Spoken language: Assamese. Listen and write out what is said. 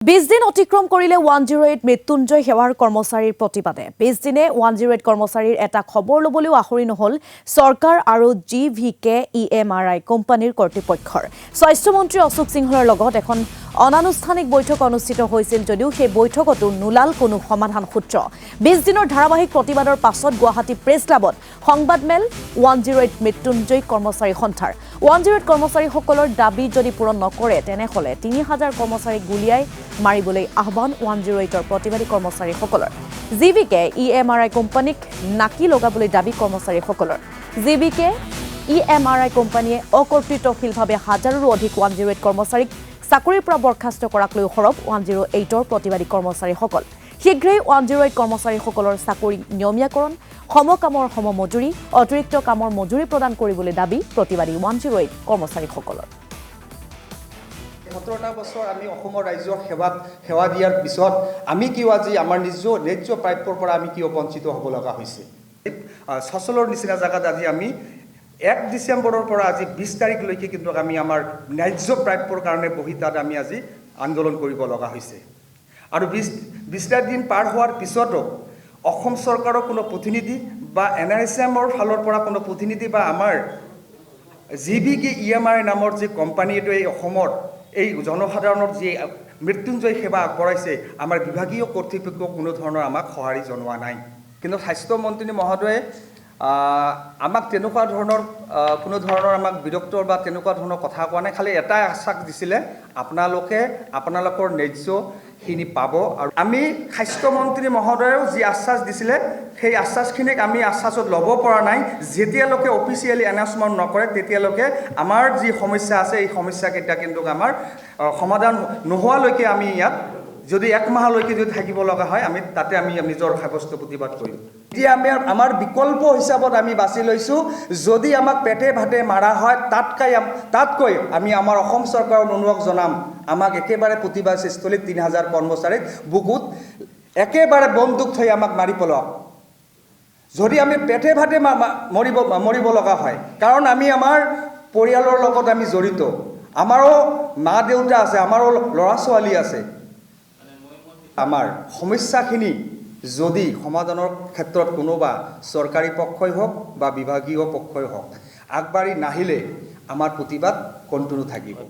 20 দিন অতিক্ৰম কৰিলে 108 মৃত্যুঞ্জয় সেৱাৰ কৰ্মচাৰীৰ প্ৰতিবাদে 20 দিনে 108 কৰ্মচাৰীৰ এটা খবৰ লবলৈও আহৰি নহল চৰকাৰ আৰু GVK EMRI কোম্পানীৰ কৰ্তৃপক্ষৰ স্বাস্থ্যমন্ত্ৰী অশোক সিংহৰ লগত এখন অনানুষ্ঠানিক বৈঠক অনুষ্ঠিত হৈছিল যদিও সেই বৈঠকতো নুলাল কোনো সমাধান সূত্ৰ 20 দিনৰ ধাৰাবাহিক প্ৰতিবাদৰ পাছত গুৱাহাটী প্ৰেছ ক্লাবত সংবাদমেল 108 মৃত্যুঞ্জয় কৰ্মচাৰী সন্থাৰ 108 কৰ্মচাৰীসকলৰ দাবী যদি পূৰণ নকৰে তেনেহলে 3000 কৰ্মচাৰীক গুলিয়াই মাৰিবলৈ আহ্বান 108ৰ প্ৰতিবাদী কৰ্মচাৰীসকলৰ GVK EMRI কোম্পানীক নাকি লগাবলৈ দাবী কৰ্মচাৰীসকলৰ GVK EMRI কোম্পানীয়ে অকৰ্তৃত্বশীলভাৱে হাজাৰৰো অধিক 108 কৰ্মচাৰীক চাকৰিৰ পৰা বৰখাস্ত কৰাক লৈ সৰব 108ৰ প্ৰতিবাদী কৰ্মচাৰীসকল শীঘ্ৰেই 108 কৰ্মচাৰীসকলৰ চাকৰি নিয়মীয়াকৰণ সমকামৰ সমমজুৰি অতিৰিক্ত কামৰ মজুৰি প্ৰদান কৰিবলৈ দাবী প্ৰতিবাদী 108 কৰ্মচাৰীসকলৰ 17টা বছৰ আমি অসমৰ ৰাজ্যৰ সেৱা দিয়াৰ পিছত আমি কিয় আজি আমাৰ ন্যায্য প্ৰাপ্যৰ পৰা আমি কিয় বঞ্চিত হ'ব লগা হৈছে সচলৰ নিচিনা জায়গাত আজি আমি 1 ডিসেম্বৰৰ পৰা আজি 20 তাৰিখলৈকে কিন্তু আমি আমাৰ ন্যায্য প্ৰাপ্যৰ কাৰণে বহি তাত আমি আজি আন্দোলন কৰিব লগা হৈছে আৰু 20টা দিন পাৰ হোৱাৰ পিছতো অসম চৰকাৰৰ কোনো প্ৰতিনিধি বা NRSMৰ ফালৰ পৰা কোনো প্ৰতিনিধি বা আমাৰ GVK EMRI নামৰ যে কোম্পানীটো এই অসমৰ এই জনসাধাৰণৰ যে মৃত্যুঞ্জয় সেৱা আগবঢ়াইছে আমাৰ বিভাগীয় কৰ্তৃপক্ষ কোনো ধৰণৰ আমাক সঁহাৰি জনোৱা নাই কিন্তু স্বাস্থ্যমন্ত্ৰী মহোদয়ে আমাক তেনেকুৱা ধৰণৰ কোনো ধৰণৰ আমাক বিৰক্তৰ বা তেনেকুৱা ধৰণৰ কথা কোৱা নাই খালি এটা আশ্বাস দিছিলে আপোনালোকৰ ন্যায্যখিনি পাব আৰু আমি স্বাস্থ্যমন্ত্ৰী মহোদয়েও যি আশ্বাস দিছিলে সেই আশ্বাসখিনিক আমি আশ্বাসত ল'ব পৰা নাই যেতিয়ালৈকে অফিচিয়েলি এনাউন্সমেণ্ট নকৰে তেতিয়ালৈকে আমাৰ যি সমস্যা আছে এই সমস্যাকেইটা কিন্তু আমাৰ সমাধান নোহোৱালৈকে আমি ইয়াত যদি 1 মাহলৈকে যদি থাকিব লগা হয় আমি তাতে আমি নিজৰ সাব্যস্ত প্ৰতিবাদ কৰিম এতিয়া আমাৰ বিকল্প হিচাপত আমি বাছি লৈছো যদি আমাক পেটে ভাতে মাৰা হয় তাতকৈ আমি আমাৰ অসম চৰকাৰৰ অনুৰোধ জনাম আমাক একেবাৰে প্ৰতিবাদস্থলীত 3000 কৰ্মচাৰীক বুকুত একেবাৰে বন্দুক থৈ আমাক মাৰি পেলাওক যদি আমি পেটে ভাতে মৰিব লগা হয় কাৰণ আমি আমাৰ পৰিয়ালৰ লগত আমি জড়িত আমাৰো মা দেউতা আছে আমাৰো ল'ৰা ছোৱালী আছে আমাৰ সমস্যাখিনি যদি সমাধানৰ ক্ষেত্ৰত কোনোবা চৰকাৰী পক্ষই হওক বা বিভাগীয় পক্ষই হওক আগবাঢ়ি নাহিলে আমাৰ প্ৰতিবাদ কণ্টিনিউ থাকিব